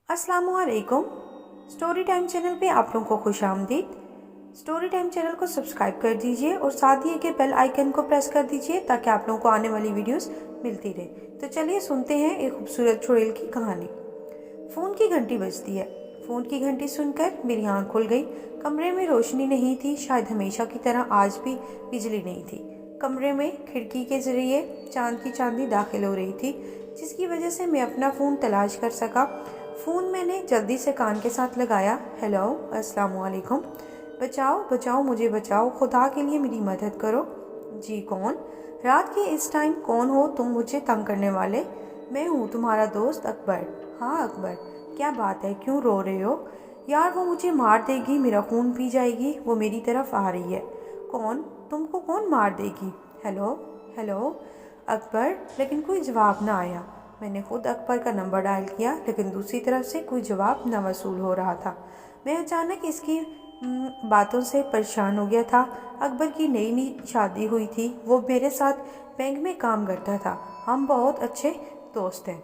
अस्सलामु अलैकुम। Story time channel पे आप लोगों को खुश आमदीद। स्टोरी टाइम चैनल को सब्सक्राइब कर दीजिए और साथ ही के बेल आइकन को प्रेस कर दीजिए ताकि आप लोगों को आने वाली वीडियोस मिलती रहे। तो चलिए सुनते हैं एक खूबसूरत चुड़ैल की कहानी। फ़ोन की घंटी बजती है। फ़ोन की घंटी सुनकर मेरी आँख खुल गई। कमरे में रोशनी नहीं थी, शायद हमेशा की तरह आज भी बिजली नहीं थी। कमरे में खिड़की के जरिए चांद की चांदनी दाखिल हो रही थी, जिसकी वजह से मैं अपना फ़ोन तलाश कर सका। फ़ोन मैंने जल्दी से कान के साथ लगाया। हेलो, अस्सलामु अलैकुम। बचाओ बचाओ, मुझे बचाओ, खुदा के लिए मेरी मदद करो। जी कौन? रात के इस टाइम कौन हो तुम मुझे तंग करने वाले? मैं हूँ तुम्हारा दोस्त अकबर। हाँ अकबर, क्या बात है, क्यों रो रहे हो? यार वो मुझे मार देगी, मेरा खून पी जाएगी, वो मेरी तरफ आ रही है। कौन? तुमको कौन मार देगी? हेलो हेलो अकबर, लेकिन कोई जवाब ना आया। मैंने खुद अकबर का नंबर डायल किया, लेकिन दूसरी तरफ से कोई जवाब न वसूल हो रहा था। मैं अचानक इसकी बातों से परेशान हो गया था। अकबर की नई नई शादी हुई थी, वो मेरे साथ बैंक में काम करता था। हम बहुत अच्छे दोस्त हैं।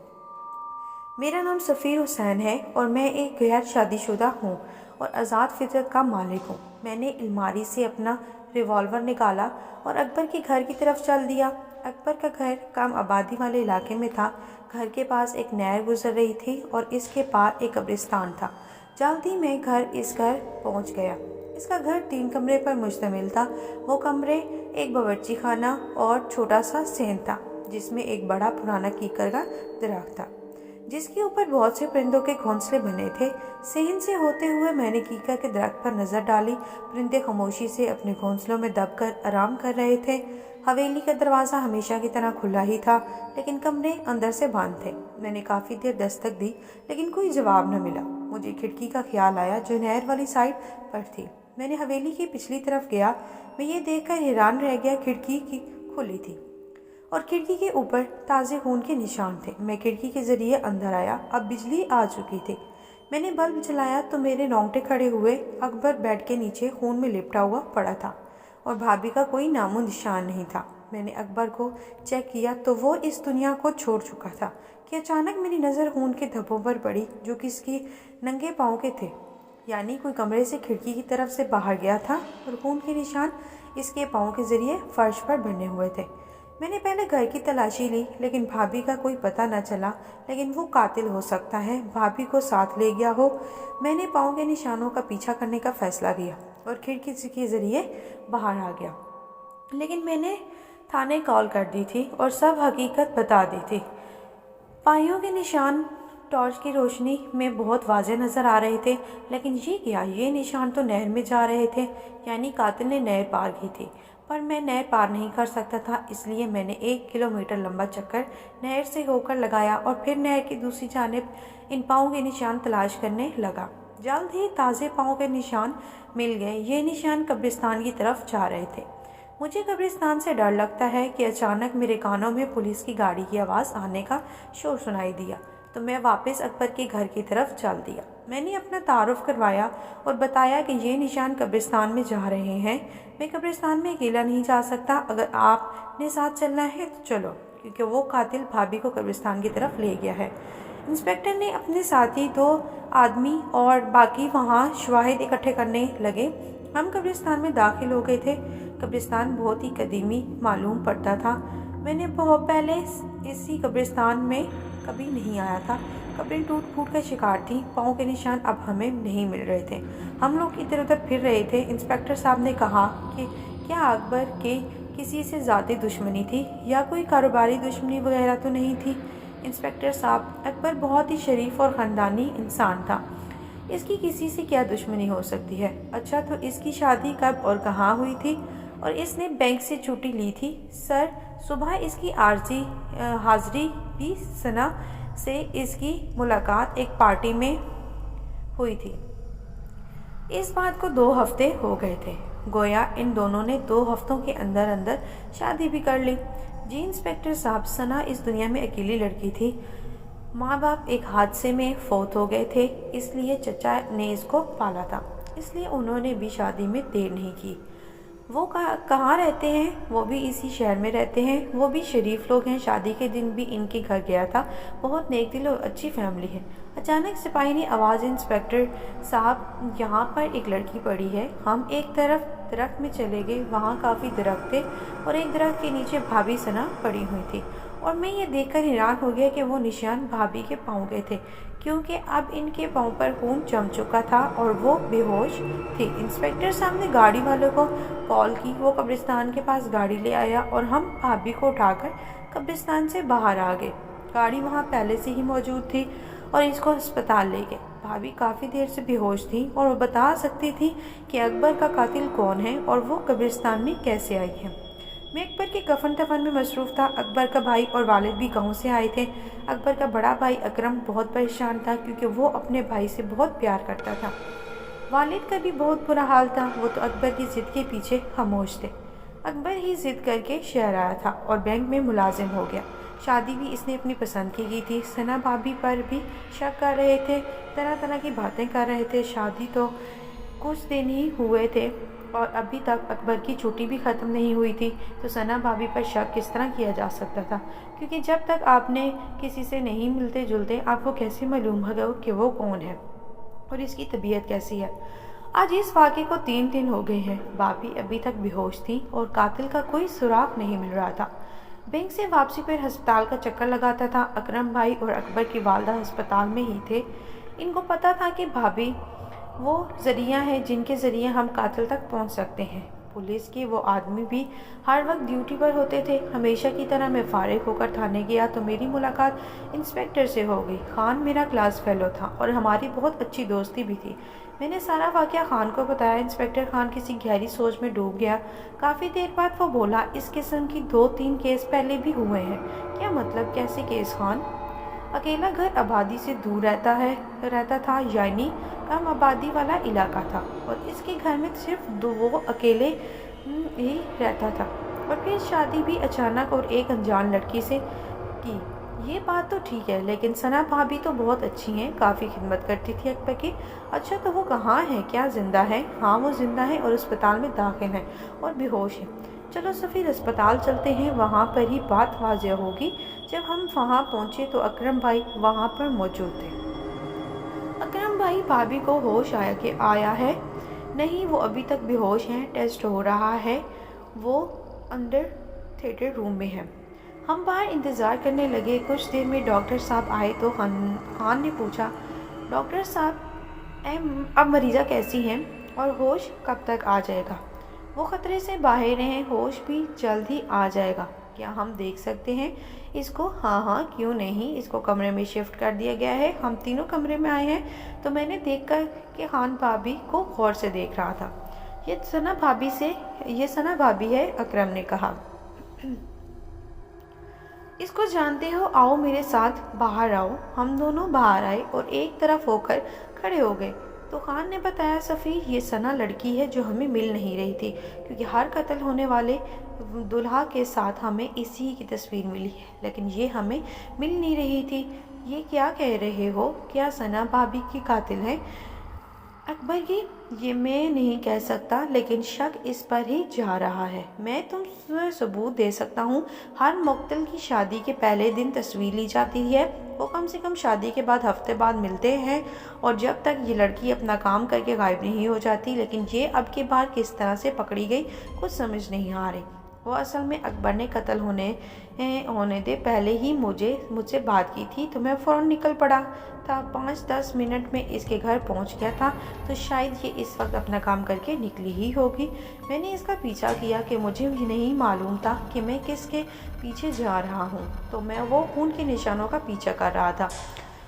मेरा नाम सफ़ीर हुसैन है और मैं एक गैर शादीशुदा हूँ और आज़ाद फितरत का मालिक हूँ। मैंने अलमारी से अपना रिवॉल्वर निकाला और अकबर के घर की तरफ चल दिया। अकबर का घर कम आबादी वाले इलाके में था। घर के पास एक नहर गुजर रही थी और इसके पार एक कब्रिस्तान था। जल्दी में इस घर पहुँच गया। इसका घर 3 कमरे पर मुश्तमिल था। वो कमरे एक बावर्ची खाना और छोटा सा सेन था, जिसमें एक बड़ा पुराना कीकर का दरख्त था, जिसके ऊपर बहुत से परिंदों के घोंसले बने थे। सेहन से होते हुए मैंने कीकर के दरख्त पर नज़र डाली। परिंदे खामोशी से अपने घोंसलों में दबकर आराम कर रहे थे। हवेली का दरवाज़ा हमेशा की तरह खुला ही था, लेकिन कमरे अंदर से बंद थे। मैंने काफ़ी देर दस्तक दी, लेकिन कोई जवाब न मिला। मुझे खिड़की का ख्याल आया जो नहर वाली साइड पर थी। मैंने हवेली की पिछली तरफ गया। मैं ये देखकर हैरान रह गया, खिड़की की खुली थी और खिड़की के ऊपर ताज़े खून के निशान थे। मैं खिड़की के ज़रिए अंदर आया। अब बिजली आ चुकी थी। मैंने बल्ब जलाया तो मेरे रोंगटे खड़े हुए। अकबर बेड के नीचे खून में लिपटा हुआ पड़ा था और भाभी का कोई नामो निशान नहीं था। मैंने अकबर को चेक किया तो वो इस दुनिया को छोड़ चुका था कि अचानक मेरी नज़र खून के धब्बों पर पड़ी जो कि इसकी नंगे पाँव के थे। यानी कोई कमरे से खिड़की की तरफ से बाहर गया था और खून के निशान इसके पाँव के ज़रिए फर्श पर बने हुए थे। मैंने पहले घर की तलाशी ली, लेकिन भाभी का कोई पता न चला। लेकिन वो कातिल हो सकता है, भाभी को साथ ले गया हो। मैंने पाँव के निशानों का पीछा करने का फैसला किया और खिड़की के ज़रिए बाहर आ गया। लेकिन मैंने थाने कॉल कर दी थी और सब हकीकत बता दी थी। पायों के निशान टॉर्च की रोशनी में बहुत वाज़ेह नज़र आ रहे थे, लेकिन ये क्या, ये निशान तो नहर में जा रहे थे। यानी कातिल ने नहर पार की थी, पर मैं नहर पार नहीं कर सकता था। इसलिए मैंने 1 किलोमीटर लंबा चक्कर नहर से होकर लगाया और फिर नहर की दूसरी जानिब इन पाँव के निशान तलाश करने लगा। जल्द ही ताज़े पाँव के निशान मिल गए। ये निशान कब्रिस्तान की तरफ जा रहे थे। मुझे कब्रिस्तान से डर लगता है कि अचानक मेरे कानों में पुलिस की गाड़ी की आवाज़ आने का शोर सुनाई दिया, तो मैं वापस अकबर के घर की तरफ चल दिया। मैंने अपना तारुफ करवाया और बताया कि ये निशान कब्रिस्तान में जा रहे हैं। मैं कब्रिस्तान में अकेला नहीं जा सकता, अगर आपने साथ चलना है तो चलो, क्योंकि वो कातिल भाभी को कब्रिस्तान की तरफ ले गया है। इंस्पेक्टर ने अपने साथी 2 आदमी और बाकी वहाँ शवाहिद इकट्ठे करने लगे। हम कब्रिस्तान में दाखिल हो गए थे। कब्रिस्तान बहुत ही कदीमी मालूम पड़ता था। मैंने बहुत पहले इसी कब्रिस्तान में कभी नहीं आया था। कब्रें टूट फूट का शिकार थी। पाँव के निशान अब हमें नहीं मिल रहे थे। हम लोग इधर उधर फिर रहे थे। इंस्पेक्टर साहब ने कहा कि क्या अकबर के किसी से ज़्यादा दुश्मनी थी या कोई कारोबारी दुश्मनी वगैरह तो नहीं थी? इंस्पेक्टर साहब, अकबर बहुत ही शरीफ और ख़ानदानी इंसान था, इसकी किसी से क्या दुश्मनी हो सकती है? अच्छा, तो इसकी शादी कब और कहाँ हुई थी और इसने बैंक से छुट्टी ली थी? सर, सुबह इसकी आर्जी हाज़िरी भी सना से इसकी मुलाकात एक पार्टी में हुई थी। इस बात को 2 हफ्ते हो गए थे। गोया इन दोनों ने 2 हफ्तों के अंदर अंदर शादी भी कर ली। जी इंस्पेक्टर साहब, सना इस दुनिया में अकेली लड़की थी। माँ बाप एक हादसे में फौत हो गए थे, इसलिए चचा ने इसको पाला था। इसलिए उन्होंने भी शादी में देर नहीं की। वो कहाँ रहते हैं? वो भी इसी शहर में रहते हैं। वो भी शरीफ लोग हैं। शादी के दिन भी इनके घर गया था। बहुत नेक दिल और अच्छी फैमिली है। अचानक सिपाही ने आवाज़, इंस्पेक्टर साहब यहाँ पर एक लड़की पड़ी है। हम एक तरफ दरख्त में चले गए, वहाँ काफ़ी दरख्त थे और एक दरख्त के नीचे भाभी सना पड़ी हुई थी और मैं ये देखकर हैरान हो गया कि वो निशान भाभी के पाँव के थे, क्योंकि अब इनके पाँव पर खून जम चुका था और वो बेहोश थे। इंस्पेक्टर साहब ने गाड़ी वालों को कॉल की, वो कब्रिस्तान के पास गाड़ी ले आया और हम भाभी को उठाकर कब्रिस्तान से बाहर आ गए। गाड़ी वहाँ पहले से ही मौजूद थी और इसको अस्पताल ले गए। भाभी काफ़ी देर से बेहोश थी और वो बता सकती थी कि अकबर का कातिल कौन है और वो कब्रिस्तान में कैसे आई है। मैं अकबर के कफन दफन में मसरूफ़ था। अकबर का भाई और वालिद भी गांव से आए थे। अकबर का बड़ा भाई अकरम बहुत परेशान था क्योंकि वो अपने भाई से बहुत प्यार करता था। वालिद का भी बहुत बुरा हाल था, वो तो अकबर की ज़िद के पीछे खामोश थे। अकबर ही ज़िद करके शहर आया था और बैंक में मुलाजिम हो गया। शादी भी इसने अपनी पसंद की थी। सना भाभी पर भी शक कर रहे थे, तरह तरह की बातें कर रहे थे। शादी तो कुछ दिन ही हुए थे और अभी तक अकबर की छुट्टी भी ख़त्म नहीं हुई थी, तो सना भाभी पर शक किस तरह किया जा सकता था? क्योंकि जब तक आपने किसी से नहीं मिलते जुलते, आपको कैसे मालूम होगा कि वो कौन है और इसकी तबीयत कैसी है? आज इस वाक़े को 3 दिन हो गए हैं। भाभी अभी तक बेहोश थी और कातिल का कोई सुराग नहीं मिल रहा था। बैंक से वापसी पर अस्पताल का चक्कर लगाता था। अकरम भाई और अकबर की वालदा अस्पताल में ही थे। इनको पता था कि भाभी वो ज़रिया है जिनके ज़रिए हम कातिल तक पहुंच सकते हैं। पुलिस के वो आदमी भी हर वक्त ड्यूटी पर होते थे। हमेशा की तरह मैं फारिग होकर थाने गया तो मेरी मुलाकात इंस्पेक्टर से हो गई। खान मेरा क्लास फेलो था और हमारी बहुत अच्छी दोस्ती भी थी। मैंने सारा वाक़या खान को बताया। इंस्पेक्टर खान किसी गहरी सोच में डूब गया। काफ़ी देर बाद वो बोला, इस किस्म की 2-3 केस पहले भी हुए हैं। क्या मतलब, कैसे केस खान? अकेला घर आबादी से दूर रहता था, यानी कम आबादी वाला इलाका था और इसके घर में सिर्फ वो अकेले ही रहता था और फिर शादी भी अचानक और एक अनजान लड़की से की। ये बात तो ठीक है, लेकिन सना भाभी तो बहुत अच्छी हैं, काफ़ी खिदमत करती थी अकबर की। अच्छा, तो वो कहाँ है? क्या ज़िंदा है? हाँ, वो ज़िंदा है और अस्पताल में दाखिल है और बेहोश है। चलो सफ़ीर, अस्पताल चलते हैं, वहाँ पर ही बात वाज़ेह होगी। जब हम वहाँ पहुँचे तो अकरम भाई वहाँ पर मौजूद थे। अकरम भाई, भाभी को होश आया है? नहीं, वो अभी तक बेहोश हैं, टेस्ट हो रहा है, वो अंदर थिएटर रूम में है। हम बाहर इंतज़ार करने लगे। कुछ देर में डॉक्टर साहब आए तो खान ने पूछा, डॉक्टर साहब अब मरीज़ा कैसी हैं और होश कब तक आ जाएगा? वो ख़तरे से बाहर हैं, होश भी जल्द ही आ जाएगा। क्या हम देख सकते हैं इसको? हाँ हाँ, क्यों नहीं। इसको कमरे में शिफ्ट कर दिया गया है। हम तीनों कमरे में आए हैं तो मैंने देखकर कि खान भाभी को गौर से देख रहा था। ये सना भाभी है, अकरम ने कहा। इसको जानते हो? आओ मेरे साथ, बाहर आओ। हम दोनों बाहर आए और एक तरफ होकर खड़े हो गए तो खान ने बताया, सफ़ीर, ये सना लड़की है जो हमें मिल नहीं रही थी, क्योंकि हर कत्ल होने वाले दुल्हा के साथ हमें इसी की तस्वीर मिली है, लेकिन ये हमें मिल नहीं रही थी। ये क्या कह रहे हो? क्या सना भाभी की कातिल है अकबर की? ये मैं नहीं कह सकता, लेकिन शक इस पर ही जा रहा है। मैं तुमसे सबूत दे सकता हूँ। हर मुक़्तिल की शादी के पहले दिन तस्वीर ली जाती है। वो कम से कम शादी के बाद हफ्ते बाद मिलते हैं और जब तक ये लड़की अपना काम करके गायब नहीं हो जाती। लेकिन ये अब की बार किस तरह से पकड़ी गई, कुछ समझ नहीं आ रही। वो असल में अकबर ने कत्ल होने दे पहले ही मुझसे बात की थी तो मैं फ़ौरन निकल पड़ा था। 5-10 मिनट में इसके घर पहुंच गया था, तो शायद ये इस वक्त अपना काम करके निकली ही होगी। मैंने इसका पीछा किया कि मुझे भी नहीं मालूम था कि मैं किसके पीछे जा रहा हूँ, तो मैं वो खून के निशानों का पीछा कर रहा था।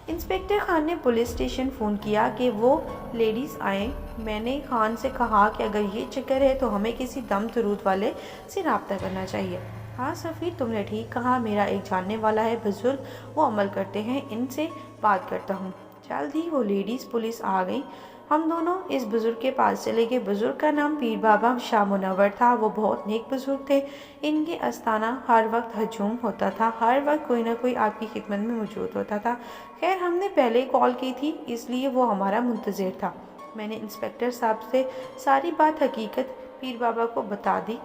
इंस्पेक्टर खान ने पुलिस स्टेशन फ़ोन किया कि वो लेडीज़ आए। मैंने खान से कहा कि अगर ये चक्कर है तो हमें किसी दम तुरूद वाले से रब्ता करना चाहिए। हाँ सफ़ीर, तुमने ठीक कहा, मेरा एक जानने वाला है बुज़ुर्ग, वो अमल करते हैं, इनसे बात करता हूँ। जल्द ही वो लेडीज़ पुलिस आ गई। हम दोनों इस बुज़ुर्ग के पास चले गए। बुज़ुर्ग का नाम पीर बाबा शाह मुनव्वर था। वो बहुत नेक बुज़ुर्ग थे। इनके आस्थाना हर वक्त हजूम होता था, हर वक्त कोई ना कोई आपकी खिदमत में मौजूद होता था। खैर, हमने पहले कॉल की थी इसलिए वो हमारा मुंतज़िर था। मैंने इंस्पेक्टर साहब से सारी बात हकीकत पीर बाबा को बता दी।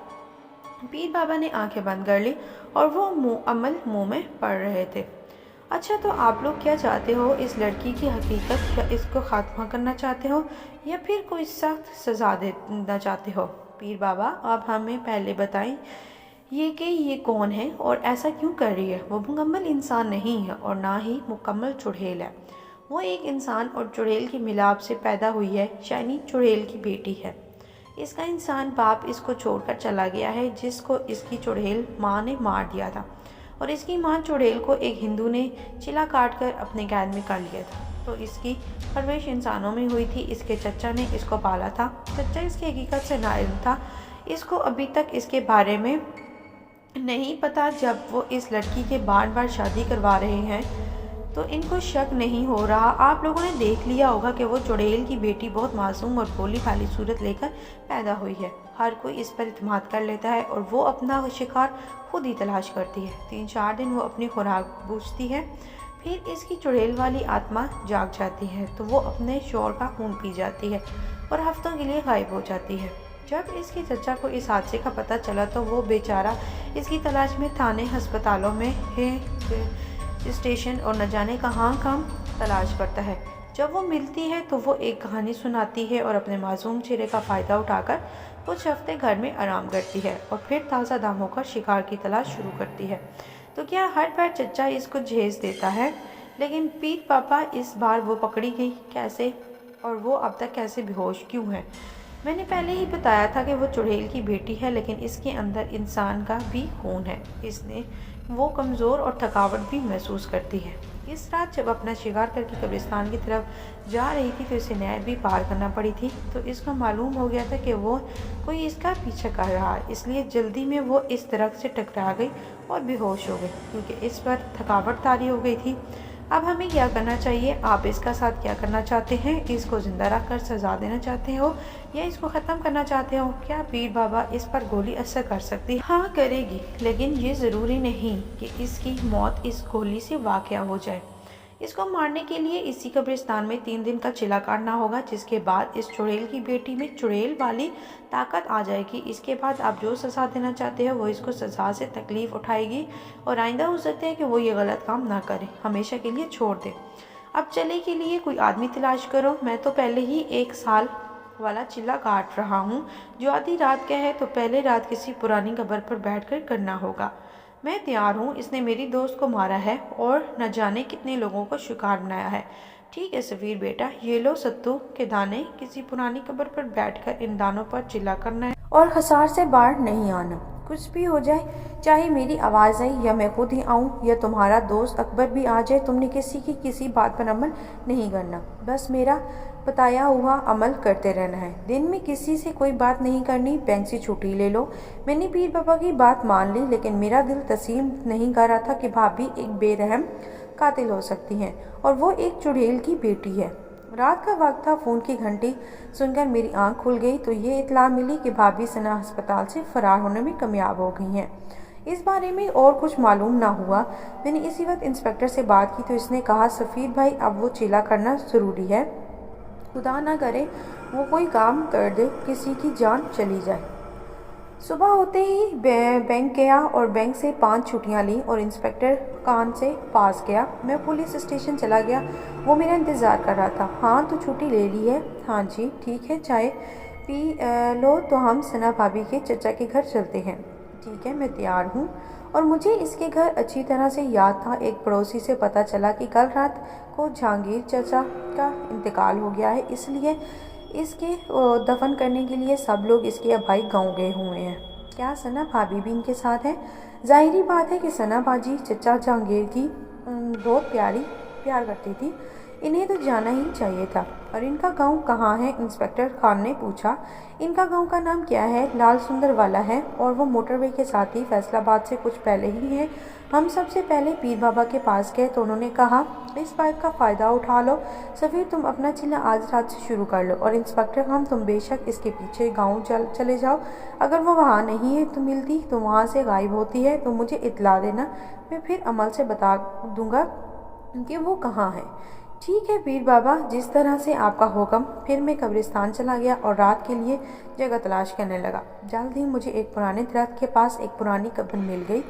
पीर बाबा ने आंखें बंद कर ली और वो मुँह में पड़ रहे थे। اچھا تو آپ لوگ کیا چاہتے ہو، اس لڑکی کی حقیقت یا اس کو خاتمہ کرنا چاہتے ہو یا پھر کوئی سخت سزا دینا چاہتے ہو؟ پیر بابا آپ ہمیں پہلے بتائیں کہ یہ کون ہے اور ایسا کیوں کر رہی ہے؟ وہ مکمل انسان نہیں ہے اور نہ ہی مکمل چڑیل ہے۔ وہ ایک انسان اور چڑیل کی ملاپ سے پیدا ہوئی ہے، یعنی چڑیل کی بیٹی ہے۔ اس کا انسان باپ اس کو چھوڑ کر چلا گیا ہے، جس کو اس کی چڑیل ماں نے مار دیا تھا، اور اس کی ماں چڑیل کو ایک ہندو نے چلا کاٹ کر اپنے قید میں کر لیا تھا۔ تو اس کی پرورش انسانوں میں ہوئی تھی۔ اس کے چچا نے اس کو پالا تھا۔ چچا اس کی حقیقت سے ناعلم تھا، اس کو ابھی تک اس کے بارے میں نہیں پتا۔ جب وہ اس لڑکی کے بار بار شادی کروا رہے ہیں تو ان کو شک نہیں ہو رہا۔ آپ لوگوں نے دیکھ لیا ہوگا کہ وہ چڑیل کی بیٹی بہت معصوم اور بھولی بھالی صورت لے کر پیدا ہوئی ہے۔ ہر کوئی اس پر اعتماد کر لیتا ہے اور وہ اپنا شکار خود ہی تلاش کرتی ہے۔ 3-4 دن وہ اپنی خوراک بوجھتی ہے، پھر اس کی چڑیل والی آتما جاگ جاتی ہے تو وہ اپنے شوہر کا خون پی جاتی ہے اور ہفتوں کے لیے غائب ہو جاتی ہے۔ جب اس کے چچا کو اس حادثے کا پتہ چلا تو وہ بیچارہ اس کی تلاش میں تھانے، ہسپتالوں میں اسٹیشن اور نہ جانے کہاں تلاش کرتا ہے۔ جب وہ ملتی ہے تو وہ ایک کہانی سناتی ہے اور اپنے معصوم چہرے کا فائدہ اٹھا کر کچھ ہفتے گھر میں آرام کرتی ہے اور پھر تازہ دم ہو کر شکار کی تلاش شروع کرتی ہے۔ تو کیا ہر بار چچا اس کو جھیز دیتا ہے؟ لیکن پیر پاپا اس بار وہ پکڑی گئی کیسے اور وہ اب تک کیسے بے ہوش کیوں ہے؟ میں نے پہلے ہی بتایا تھا کہ وہ چڑیل کی بیٹی ہے، لیکن اس کے اندر انسان کا بھی خون ہے۔ وہ کمزور اور تھکاوٹ بھی محسوس کرتی ہے۔ اس رات جب اپنا شکار کر کے قبرستان کی طرف جا رہی تھی تو اسے نہر بھی پار کرنا پڑی تھی، تو اس کو معلوم ہو گیا تھا کہ وہ کوئی اس کا پیچھا کر رہا ہے، اس لیے جلدی میں وہ اس درخت سے ٹکرا گئی اور بے ہوش ہو گئی کیونکہ اس پر تھکاوٹ طاری ہو گئی تھی۔ اب ہمیں کیا کرنا چاہیے؟ آپ اس کا ساتھ کیا کرنا چاہتے ہیں؟ اس کو زندہ رکھ کر سزا دینا چاہتے ہو یا اس کو ختم کرنا چاہتے ہو؟ کیا پیر بابا اس پر گولی اثر کر سکتی ہے؟ ہاں کرے گی، لیکن یہ ضروری نہیں کہ اس کی موت اس گولی سے واقع ہو جائے۔ اس کو مارنے کے لیے اسی قبرستان میں 3 دن کا چلا کاٹنا ہوگا، جس کے بعد اس چڑیل کی بیٹی میں چڑیل والی طاقت آ جائے گی۔ اس کے بعد آپ جو سزا دینا چاہتے ہیں وہ اس کو سزا سے تکلیف اٹھائے گی اور آئندہ ہو سکتا ہے کہ وہ یہ غلط کام نہ کرے، ہمیشہ کے لیے چھوڑ دے۔ اب چلے کے لیے کوئی آدمی تلاش کرو۔ میں تو پہلے ہی 1 سال والا چلا کاٹ رہا ہوں، جو آدھی رات کا ہے، تو پہلے رات کسی پرانی قبر پر بیٹھ کر کرنا ہوگا۔ میں تیار ہوں، اس نے میری دوست کو مارا ہے اور نہ جانے کتنے لوگوں کو شکار بنایا ہے۔ ٹھیک ہے سفیر بیٹا، یہ لو ستو کے دانے، کسی پرانی قبر پر بیٹھ کر ان دانوں پر چلا کرنا ہے اور خسار سے باہر نہیں آنا۔ کچھ بھی ہو جائے، چاہے میری آواز آئی یا میں خود ہی آؤں یا تمہارا دوست اکبر بھی آ جائے، تم نے کسی بات پر عمل نہیں کرنا، بس میرا بتایا ہوا عمل کرتے رہنا ہے۔ دن میں کسی سے کوئی بات نہیں کرنی، بینک سے چھٹی لے لو۔ میں نے پیر بابا کی بات مان لی، لیکن میرا دل تسلیم نہیں کر رہا تھا کہ بھابھی ایک بے رحم قاتل ہو سکتی ہیں اور وہ ایک چڑیل کی بیٹی ہے۔ رات کا وقت تھا، فون کی گھنٹی سن کر میری آنکھ کھل گئی تو یہ اطلاع ملی کہ بھابھی ثنا ہسپتال سے فرار ہونے میں کامیاب ہو گئی ہیں۔ اس بارے میں اور کچھ معلوم نہ ہوا۔ میں نے اسی وقت انسپکٹر سے بات کی تو اس نے کہا سفیر بھائی اب وہ چلا کرنا ضروری ہے، خدا نہ کرے وہ کوئی کام کر دے، کسی کی جان چلی جائے۔ صبح ہوتے ہی بینک گیا اور بینک سے 5 چھٹیاں لیں اور انسپکٹر کان سے پاس گیا۔ میں پولیس اسٹیشن چلا گیا، وہ میرا انتظار کر رہا تھا۔ ہاں تو چھٹی لے لی ہے؟ ہاں جی ٹھیک ہے، چائے پی لو تو ہم ثنا بھابھی کے چچا کے گھر چلتے ہیں۔ ٹھیک ہے میں تیار ہوں۔ اور مجھے اس کے گھر اچھی طرح سے یاد تھا۔ ایک پڑوسی سے پتہ چلا کہ کل رات کو جہانگیر چچا کا انتقال ہو گیا ہے، اس لیے اس کے دفن کرنے کے لیے سب لوگ اس کے بھائی گاؤں گئے ہوئے ہیں۔ کیا ثنا بھابھی بھی ان کے ساتھ ہے؟ ظاہری بات ہے کہ ثنا باجی چچا جہانگیر کی بہت پیار کرتی تھی، انہیں تو جانا ہی چاہیے تھا۔ اور ان کا گاؤں کہاں ہے؟ انسپکٹر خان نے پوچھا۔ ان کا گاؤں کا نام کیا ہے؟ لال سندر والا ہے، اور وہ موٹر وے کے ساتھ ہی فیصل آباد سے کچھ پہلے ہی ہے۔ ہم سب سے پہلے پیر بابا کے پاس گئے تو انہوں نے کہا اس بات کا فائدہ اٹھا لو سفیر، تم اپنا چلا آج رات سے شروع کر لو، اور انسپکٹر خان تم بے شک اس کے پیچھے گاؤں چلے جاؤ۔ اگر وہ وہاں نہیں ہے تو ملتی تو وہاں سے غائب ہوتی ہے تو مجھے اطلاع دینا، میں پھر عمل سے بتا دوں گا کہ وہ کہاں ہے۔ ٹھیک ہے پیر بابا، جس طرح سے آپ کا حکم۔ پھر میں قبرستان چلا گیا اور رات کے لیے جگہ تلاش کرنے لگا۔ جلد ہی مجھے ایک پرانے درخت کے پاس ایک پرانی قبر مل گئی۔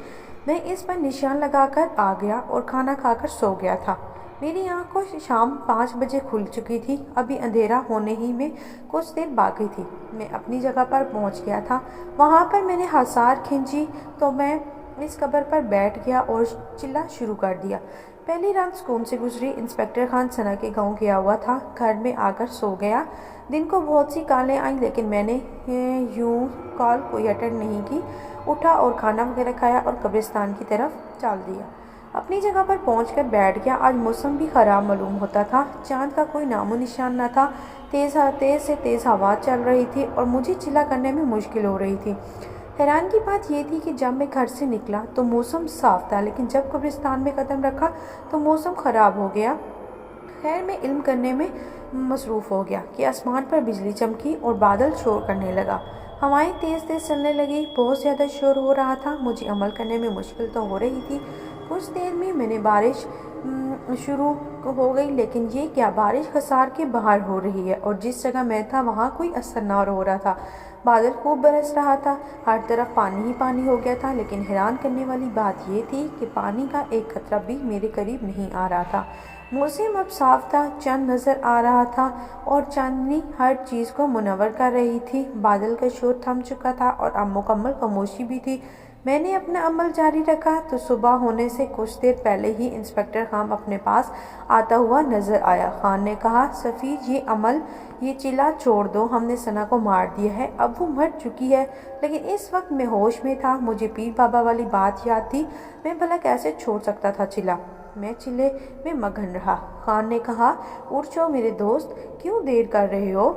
मैं इस पर निशान लगाकर आ गया और खाना खाकर सो गया था। मेरी आंखें शाम 5 बजे खुल चुकी थी। अभी अंधेरा होने ही में कुछ देर बाकी थी। मैं अपनी जगह पर पहुंच गया था। वहां पर मैंने हसार खींची तो मैं इस कब्र पर बैठ गया और चिल्ला शुरू कर दिया। पहली रात सुकून से गुजरी। इंस्पेक्टर खान सना के गांव गया हुआ था। घर में आकर सो गया। दिन को बहुत सी कॉलें आई लेकिन मैंने यूं कॉल कोई अटेंड नहीं की। उठा और खाना वगैरह खाया और कब्रिस्तान की तरफ चल दिया। अपनी जगह पर पहुंचकर बैठ गया। आज मौसम भी ख़राब मालूम होता था। चांद का कोई नामो निशान न था। तेज़ से तेज़ हवा चल रही थी और मुझे चिल्ला करने में मुश्किल हो रही थी। हैरान की बात यह थी कि जब मैं घर से निकला तो मौसम साफ था, लेकिन जब कब्रिस्तान में कदम रखा तो मौसम ख़राब हो गया। खैर मैं इल्म करने में मसरूफ़ हो गया कि आसमान पर बिजली चमकी और बादल शोर करने लगा। हवाएं तेज़ तेज़ चलने लगी। बहुत ज़्यादा शोर हो रहा था। मुझे अमल करने में मुश्किल तो हो रही थी। कुछ देर में मैंने बारिश शुरू हो गई, लेकिन ये क्या, बारिश हसार के बाहर हो रही है और जिस जगह मैं था वहाँ कोई असर ना हो रहा था। बादल खूब बरस रहा था। हर तरफ पानी ही पानी हो गया था। लेकिन हैरान करने वाली बात यह थी कि पानी का एक कतरा भी मेरे करीब नहीं आ रहा था। मौसम अब साफ था। चंद नज़र आ रहा था और चांदनी हर चीज़ को मुनव्वर कर रही थी। बादल का शोर थम चुका था और अब मुकम्मल खामोशी भी थी। मैंने अपना अमल जारी रखा तो सुबह होने से कुछ देर पहले ही इंस्पेक्टर खान अपने पास आता हुआ नजर आया। खान ने कहा, सफ़ीर, ये चिल्ला छोड़ दो। हमने सना को मार दिया है। अब वो मर चुकी है। लेकिन इस वक्त मैं होश में था। मुझे पीर बाबा वाली बात याद थी। मैं भला कैसे छोड़ सकता था चिल्ला। मैं चिल्ले में मगन रहा। खान ने कहा, उठ जाओ मेरे दोस्त, क्यों देर कर रहे हो,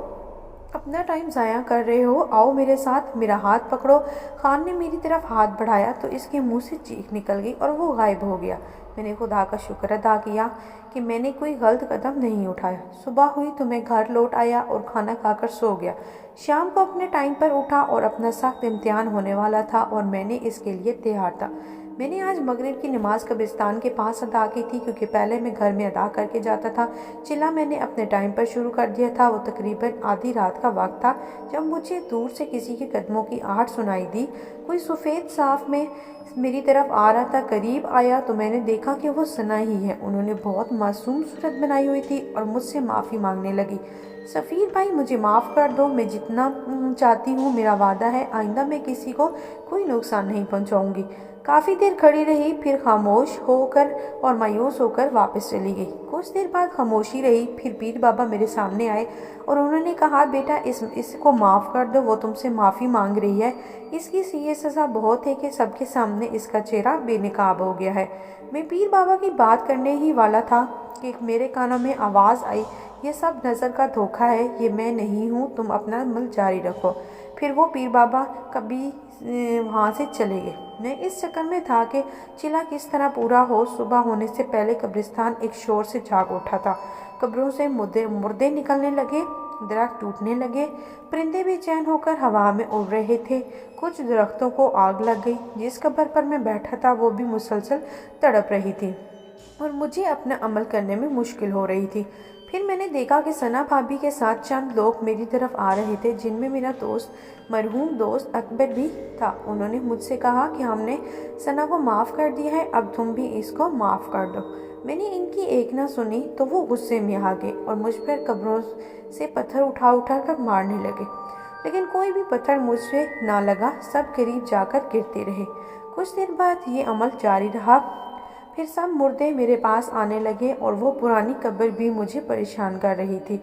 अपना टाइम ज़ाया कर रहे हो, आओ मेरे साथ, मेरा हाथ पकड़ो। खान ने मेरी तरफ हाथ बढ़ाया तो इसके मुंह से चीख निकल गई और वो गायब हो गया। मैंने खुदा का शुक्र अदा किया कि मैंने कोई गलत कदम नहीं उठाया। सुबह हुई तो मैं घर लौट आया और खाना खाकर सो गया। शाम को अपने टाइम पर उठा और अपना सख्त इम्तिहान होने वाला था और मैंने इसके लिए तैयार था। मैंने आज मगरिब की नमाज कब्रिस्तान के पास अदा की थी, क्योंकि पहले मैं घर में अदा करके जाता था। चिल्ला मैंने अपने टाइम पर शुरू कर दिया था। वो तकरीबन आधी रात का वक्त था जब मुझे दूर से किसी के कदमों की आहट सुनाई दी। कोई सफ़ेद साफ में मेरी तरफ आ रहा था। करीब आया तो मैंने देखा कि वो सना ही है। उन्होंने बहुत मासूम सूरत बनाई हुई थी और मुझसे माफ़ी मांगने लगी। सफ़ीर भाई, मुझे माफ़ कर दो। मैं जितना चाहती हूँ, मेरा वादा है आइंदा मैं किसी को कोई नुकसान नहीं पहुँचाऊँगी। काफ़ी देर खड़ी रही, फिर खामोश होकर और मायूस होकर वापस चली गई। कुछ देर बाद खामोशी रही। फिर पीर बाबा मेरे सामने आए और उन्होंने कहा, बेटा इसको माफ़ कर दो, वो तुमसे माफ़ी मांग रही है। इसकी ये सज़ा बहुत है कि सबके सामने इसका चेहरा बेनकाब हो गया है। मैं पीर बाबा की बात करने ही वाला था कि मेरे कानों में आवाज़ आई, ये सब नज़र का धोखा है, ये मैं नहीं हूँ, तुम अपना अमल जारी रखो। फिर वो पीर बाबा कभी वहाँ से चले गए। मैं इस चक्कर में था कि चिल्ला किस तरह पूरा हो। सुबह होने से पहले कब्रिस्तान एक शोर से जाग उठा था। कब्रों से मुर्दे निकलने लगे, दरख्त टूटने लगे, परिंदे बेचैन होकर हवा में उड़ रहे थे। कुछ दरख्तों को आग लग गई। जिस कब्र पर मैं बैठा था वो भी मुसलसल तड़प रही थी और मुझे अपना अमल करने में मुश्किल हो रही थी। फिर मैंने देखा कि सना भाभी के साथ चंद लोग मेरी तरफ आ रहे थे, जिनमें मेरा मरहूम दोस्त अकबर भी था। उन्होंने मुझसे कहा कि हमने सना को माफ़ कर दिया है, अब तुम भी इसको माफ़ कर दो। मैंने इनकी एक ना सुनी तो वो गुस्से में आ गए और मुझ पर कब्रों से पत्थर उठा कर मारने लगे। लेकिन कोई भी पत्थर मुझसे ना लगा। सब करीब जाकर गिरते रहे। कुछ देर बाद ये अमल जारी रहा। फिर सब मुर्दे मेरे पास आने लगे और वो पुरानी कब्र भी मुझे परेशान कर रही थी,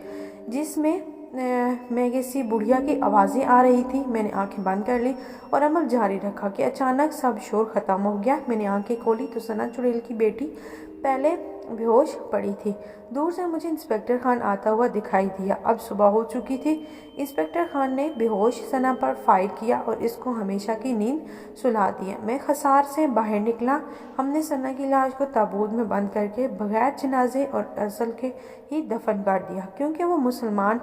जिसमें मैं किसी बुढ़िया की आवाज़ें आ रही थी। मैंने आंखें बंद कर ली और अमल जारी रखा कि अचानक सब शोर ख़त्म हो गया। मैंने आंखें खोली तो सना चुड़ैल की बेटी पहले बेहोश पड़ी थी। दूर से मुझे इंस्पेक्टर खान आता हुआ दिखाई दिया। अब सुबह हो चुकी थी। इंस्पेक्टर खान ने बेहोश सना पर फायर किया और इसको हमेशा की नींद सुला दिया। मैं खसार से बाहर निकला। हमने सना की लाश को ताबूत में बंद करके बगैर जनाजे और असल के ही दफन कर दिया, क्योंकि वो मुसलमान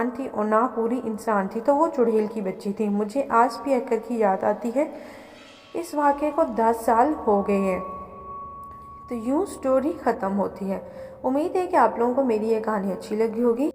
थी और ना पूरी इंसान थी, तो वो चुड़ैल की बच्ची थी। मुझे आज भी अकबर की याद आती है। इस वाक़े को 10 साल हो गए हैं। तो यूँ स्टोरी ख़त्म होती है। उम्मीद है कि आप लोगों को मेरी ये कहानी अच्छी लगी होगी।